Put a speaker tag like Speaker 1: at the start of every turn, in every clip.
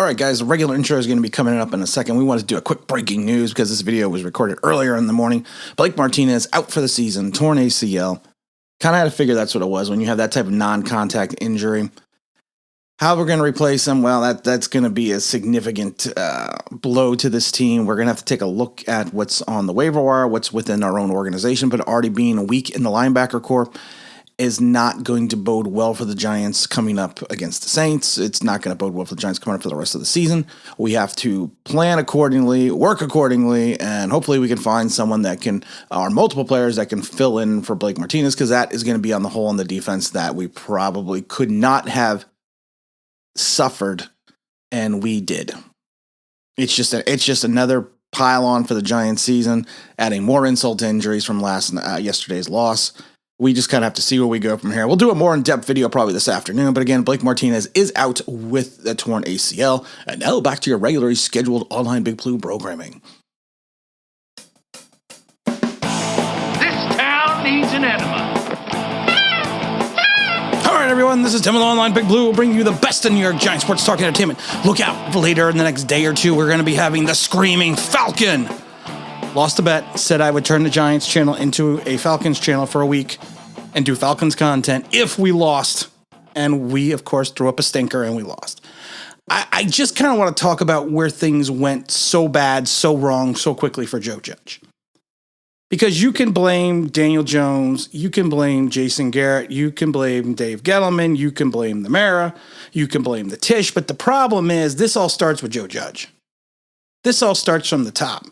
Speaker 1: All right, guys, the regular intro is going to be coming up in a second. We want to do a quick breaking news because this video was recorded earlier in the morning. Blake Martinez out for the season, torn ACL. Kind of had to figure that's what it was when you have that type of non-contact injury. How we're going to replace him? Well, that's going to be a significant blow to this team. We're going to have to take a look at what's on the waiver wire, what's within our own organization, but already being weak in the linebacker core is not going to bode well for the Giants coming up against the Saints. It's not going to bode well for the Giants coming up for the rest of the season. We have to plan accordingly, work accordingly, and hopefully we can find someone that can, or multiple players that can fill in for Blake Martinez, because that is going to be on the hole in the defense that we probably could not have suffered, and we did. It's just another pile on for the Giants season, adding more insult to injuries from yesterday's loss. We just kind of have to see where we go from here. We'll do a more in-depth video probably this afternoon. But again, Blake Martinez is out with the torn ACL. And now back to your regularly scheduled online Big Blue programming.
Speaker 2: This town needs an enema.
Speaker 1: All right, everyone. This is Tim with Online Big Blue. We'll bring you the best in New York Giants sports talk and entertainment. Look out for later in the next day or two. We're going to be having the Screaming Falcon. Lost a bet, said I would turn the Giants channel into a Falcons channel for a week and do Falcons content if we lost. And we, of course, threw up a stinker and we lost. I just kind of want to talk about where things went so bad, so wrong, so quickly for Joe Judge. Because you can blame Daniel Jones, you can blame Jason Garrett, you can blame Dave Gettleman, you can blame the Mara, you can blame the Tish. But the problem is this all starts with Joe Judge. This all starts from the top.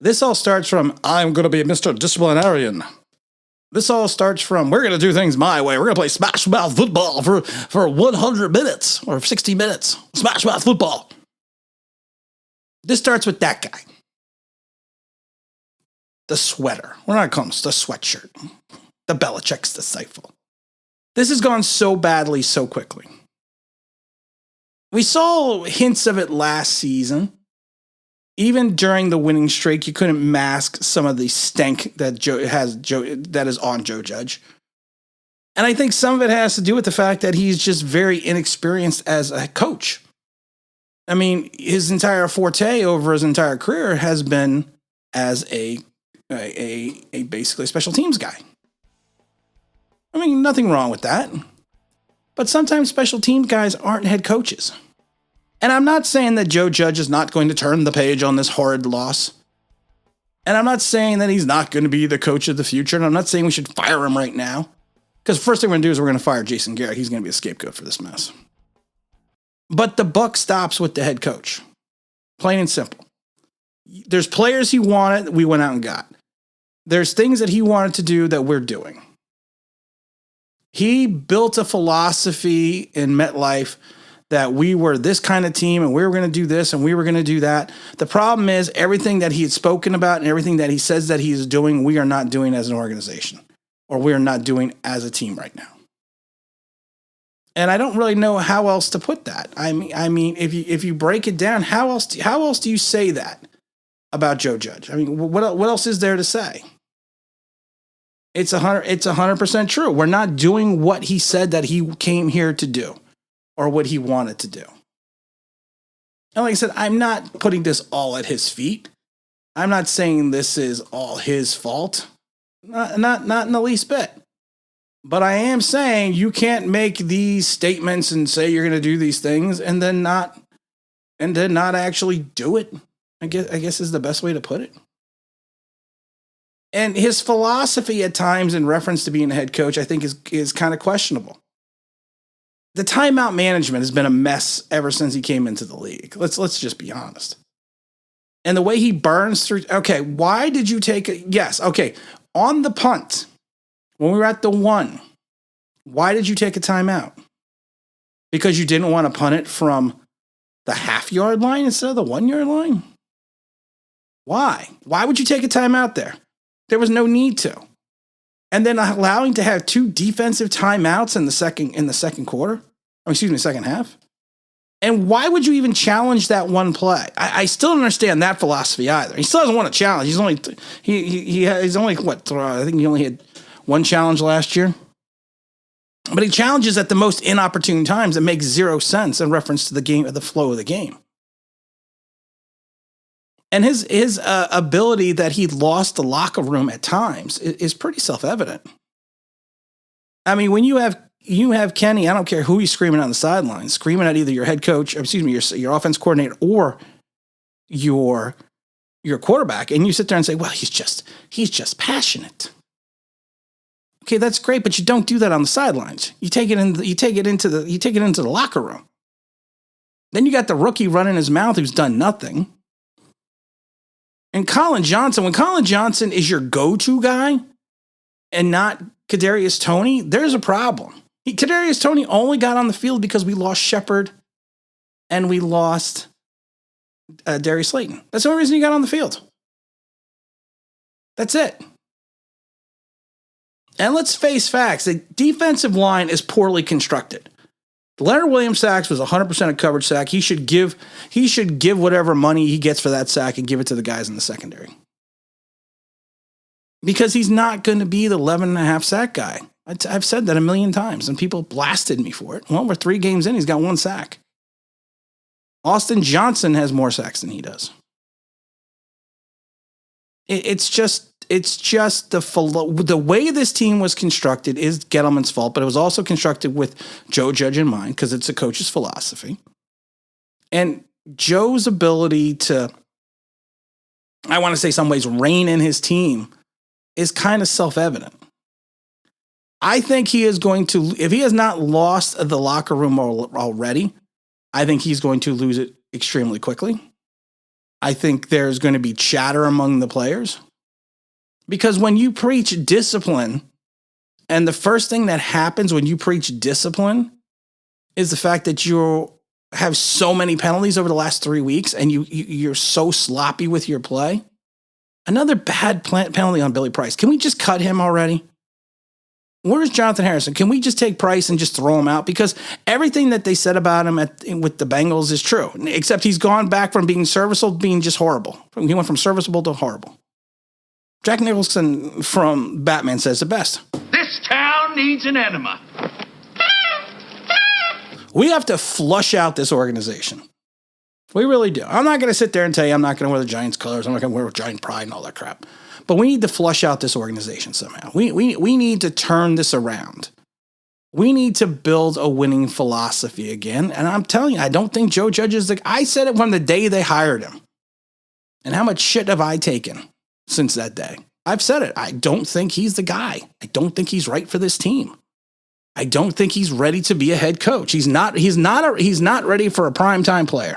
Speaker 1: This all starts from, I'm going to be Mr. Disciplinarian. This all starts from, we're going to do things my way. We're going to play smash mouth football for 100 minutes or 60 minutes. Smash mouth football. This starts with that guy. The sweater. We're not calling it the sweatshirt. The Belichick's disciple. This has gone so badly so quickly. We saw hints of it last season. Even during the winning streak, you couldn't mask some of the stank that that is on Joe Judge. And I think some of it has to do with the fact that he's just very inexperienced as a coach. I mean, his entire forte over his entire career has been as a basically special teams guy. I mean, nothing wrong with that. But sometimes special teams guys aren't head coaches. And I'm not saying that Joe Judge is not going to turn the page on this horrid loss. And I'm not saying that he's not going to be the coach of the future. And I'm not saying we should fire him right now. Because the first thing we're going to do is we're going to fire Jason Garrett. He's going to be a scapegoat for this mess. But the buck stops with the head coach. Plain and simple. There's players he wanted that we went out and got. There's things that he wanted to do that we're doing. He built a philosophy in MetLife that we were this kind of team and we were going to do this and we were going to do that. The problem is everything that he had spoken about and everything that he says that he is doing, we are not doing as an organization, or we are not doing as a team right now. And I don't really know how else to put that. I mean, if you break it down, how else do you say that about Joe Judge? I mean, what else is there to say? It's 100% true. We're not doing what he said that he came here to do, or what he wanted to do. And like I said, I'm not putting this all at his feet. I'm not saying this is all his fault. Not in the least bit. But I am saying you can't make these statements and say you're going to do these things and then not actually do it. I guess is the best way to put it. And his philosophy at times in reference to being a head coach, I think is kind of questionable. The timeout management has been a mess ever since he came into the league. Let's just be honest. And the way he burns through, okay, why did you take it? Yes, okay, on the punt, when we were at the 1, why did you take a timeout? Because you didn't want to punt it from the half-yard line instead of the 1-yard line? Why? Why would you take a timeout there? There was no need to. And then allowing to have 2 defensive timeouts in the second quarter, second half. And why would you even challenge that one play? I still don't understand that philosophy either. He still doesn't want to challenge. He's only I think he only had 1 challenge last year. But he challenges at the most inopportune times. It makes zero sense in reference to the game, the flow of the game. And his ability that he lost the locker room at times is pretty self-evident. I mean, when you have Kenny, I don't care who he's screaming on the sidelines, screaming at either your head coach, your offense coordinator, or your quarterback, and you sit there and say, "Well, he's just passionate." Okay, that's great, but you don't do that on the sidelines. You take it into the locker room. Then you got the rookie running his mouth who's done nothing. And Colin Johnson, when Colin Johnson is your go-to guy and not Kadarius Toney, there's a problem. Kadarius Toney only got on the field because we lost Shepard and we lost Darius Slayton. That's the only reason he got on the field. That's it. And let's face facts. The defensive line is poorly constructed. Leonard Williams' sacks was 100% a coverage sack. He should give whatever money he gets for that sack and give it to the guys in the secondary. Because he's not going to be the 11.5 sack guy. I've said that a million times, and people blasted me for it. Well, we're 3 games in, he's got 1 sack. Austin Johnson has more sacks than he does. It's just the way this team was constructed is Gettleman's fault, but it was also constructed with Joe Judge in mind because it's a coach's philosophy. And Joe's ability to, I want to say some ways, rein in his team is kind of self-evident. I think he is going to, if he has not lost the locker room already, I think he's going to lose it extremely quickly. I think there's going to be chatter among the players. Because when you preach discipline, and the first thing that happens when you preach discipline is the fact that you have so many penalties over the last 3 weeks and you're so sloppy with your play. Another bad penalty on Billy Price. Can we just cut him already? Where's Jonathan Harrison? Can we just take Price and just throw him out? Because everything that they said about him with the Bengals is true, except he's gone back from being serviceable to being just horrible. He went from serviceable to horrible. Jack Nicholson from Batman says the best.
Speaker 2: This town needs an enema.
Speaker 1: We have to flush out this organization. We really do. I'm not going to sit there and tell you I'm not going to wear the Giants colors. I'm not going to wear Giant pride and all that crap. But we need to flush out this organization somehow. We need to turn this around. We need to build a winning philosophy again. And I'm telling you, I don't think Joe Judge is I said it from the day they hired him. And how much shit have I taken since that day? I've said it. I don't think he's the guy. I don't think he's right for this team. I don't think he's ready to be a head coach. He's not ready for a primetime player.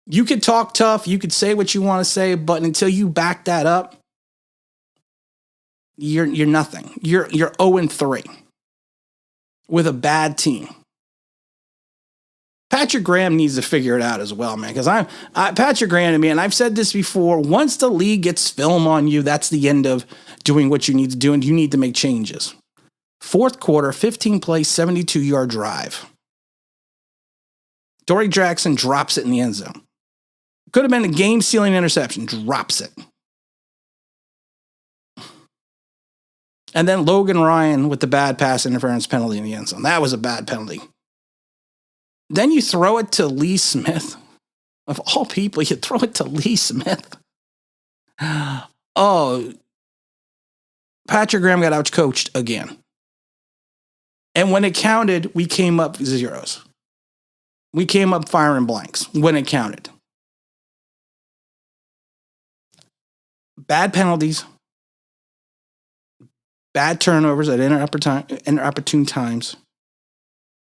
Speaker 1: You could talk tough, you could say what you want to say, but until you back that up, you're nothing. You're 0-3 with a bad team. Patrick Graham needs to figure it out as well, man. Because Patrick Graham to me, and I've said this before, once the league gets film on you, that's the end of doing what you need to do, and you need to make changes. Fourth quarter, 15-play, 72-yard drive. Dory Jackson drops it in the end zone. Could have been a game-sealing interception. Drops it. And then Logan Ryan with the bad pass interference penalty in the end zone. That was a bad penalty. Then you throw it to Lee Smith. Of all people, you throw it to Lee Smith. Oh, Patrick Graham got outcoached again. And when it counted, we came up zeros. We came up firing blanks when it counted. Bad penalties, bad turnovers at inopportune times.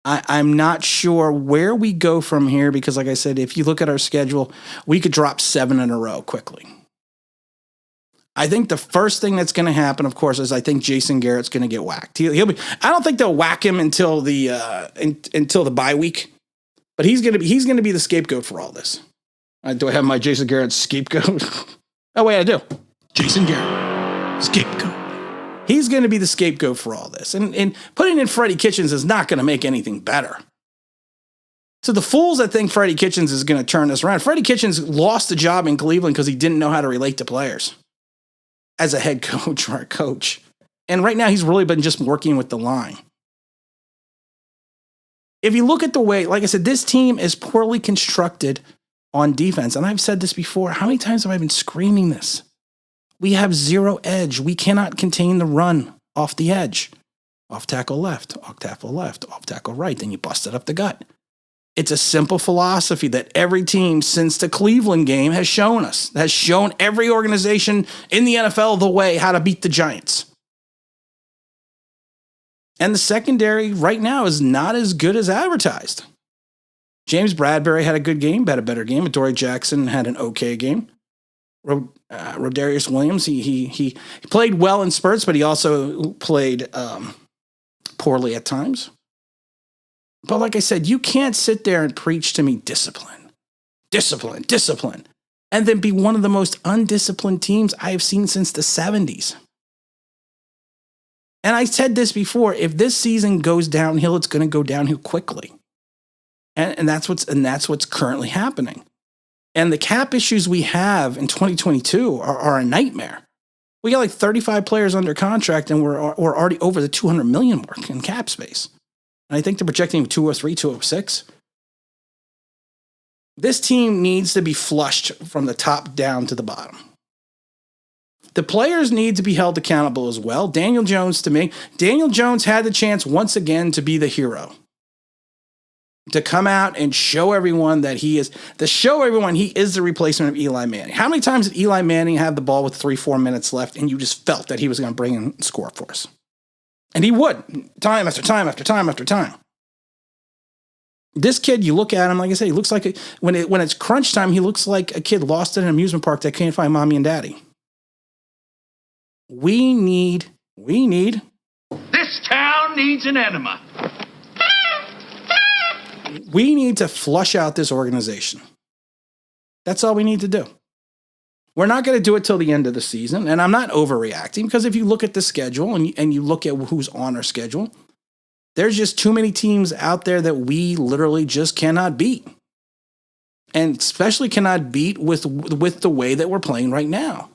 Speaker 1: I'm not sure where we go from here because, like I said, if you look at our schedule, we could drop 7 in a row quickly. I think the first thing that's going to happen, of course, is I think Jason Garrett's going to get whacked. He'll be. I don't think they'll whack him until the bye week, but he's going to be the scapegoat for all this. Do I have my Jason Garrett scapegoat? Oh wait, I do. Jason Garrett, scapegoat. He's going to be the scapegoat for all this. And putting in Freddie Kitchens is not going to make anything better. So the fools that think Freddie Kitchens is going to turn this around. Freddie Kitchens lost the job in Cleveland because he didn't know how to relate to players as a head coach or a coach. And right now, he's really been just working with the line. If you look at the way, like I said, this team is poorly constructed on defense. And I've said this before. How many times have I been screaming this? We have zero edge. We cannot contain the run off the edge. Off tackle left, off tackle right. Then you bust it up the gut. It's a simple philosophy that every team since the Cleveland game has shown us, has shown every organization in the NFL the way how to beat the Giants. And the secondary right now is not as good as advertised. James Bradbury had a good game, had a better game. Adoree Jackson had an okay game. Rodarius Williams, he played well in spurts, but he also played poorly at times. But like I said, you can't sit there and preach to me discipline, and then be one of the most undisciplined teams I have seen since the 70s. And I said this before, if this season goes downhill, it's going to go downhill quickly. And that's what's currently happening. And the cap issues we have in 2022 are a nightmare. We got like 35 players under contract, and we're already over the 200 million mark in cap space. And I think they're projecting 203, 206. This team needs to be flushed from the top down to the bottom. The players need to be held accountable as well. Daniel Jones, to me, Daniel Jones had the chance once again to be the hero. To come out and show everyone that he is the replacement of Eli Manning. How many times did Eli Manning have the ball with 3-4 minutes left and you just felt that he was going to bring in and score for us? And he would, time after time after time after time. This kid, you look at him, like I said, he looks like, when it's crunch time, he looks like a kid lost in an amusement park that can't find mommy and daddy. We need.
Speaker 2: This town needs an enema.
Speaker 1: We need to flush out this organization. That's all we need to do. We're not going to do it till the end of the season, and I'm not overreacting because if you look at the schedule and you look at who's on our schedule, there's just too many teams out there that we literally just cannot beat, and especially cannot beat with the way that we're playing right now.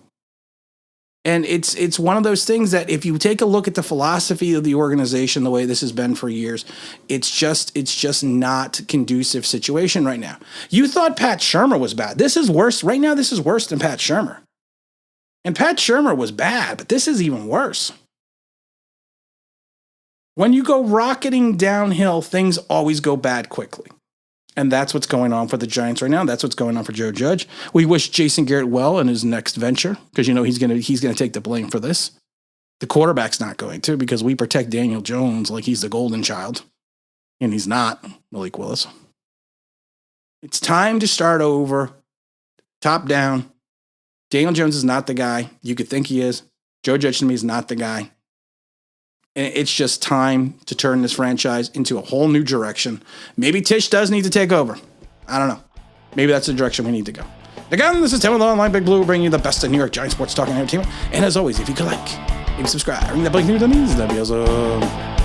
Speaker 1: And it's one of those things that if you take a look at the philosophy of the organization, the way this has been for years, it's just not a conducive situation right now. You thought Pat Shurmur was bad. This is worse. Right now, this is worse than Pat Shurmur. And Pat Shurmur was bad, but this is even worse. When you go rocketing downhill, things always go bad quickly. And that's what's going on for the Giants right now. That's what's going on for Joe Judge. We wish Jason Garrett well in his next venture because, he's gonna take the blame for this. The quarterback's not going to because we protect Daniel Jones like he's the golden child. And he's not, Malik Willis. It's time to start over, top down. Daniel Jones is not the guy you could think he is. Joe Judge to me is not the guy. And it's just time to turn this franchise into a whole new direction. Maybe Tisch does need to take over. I don't know. Maybe that's the direction we need to go. Again, this is Tim with Online Big Blue, bringing you the best of New York Giants sports talk and entertainment. And as always, if you could like, maybe subscribe, ring that bell news, that'd be awesome.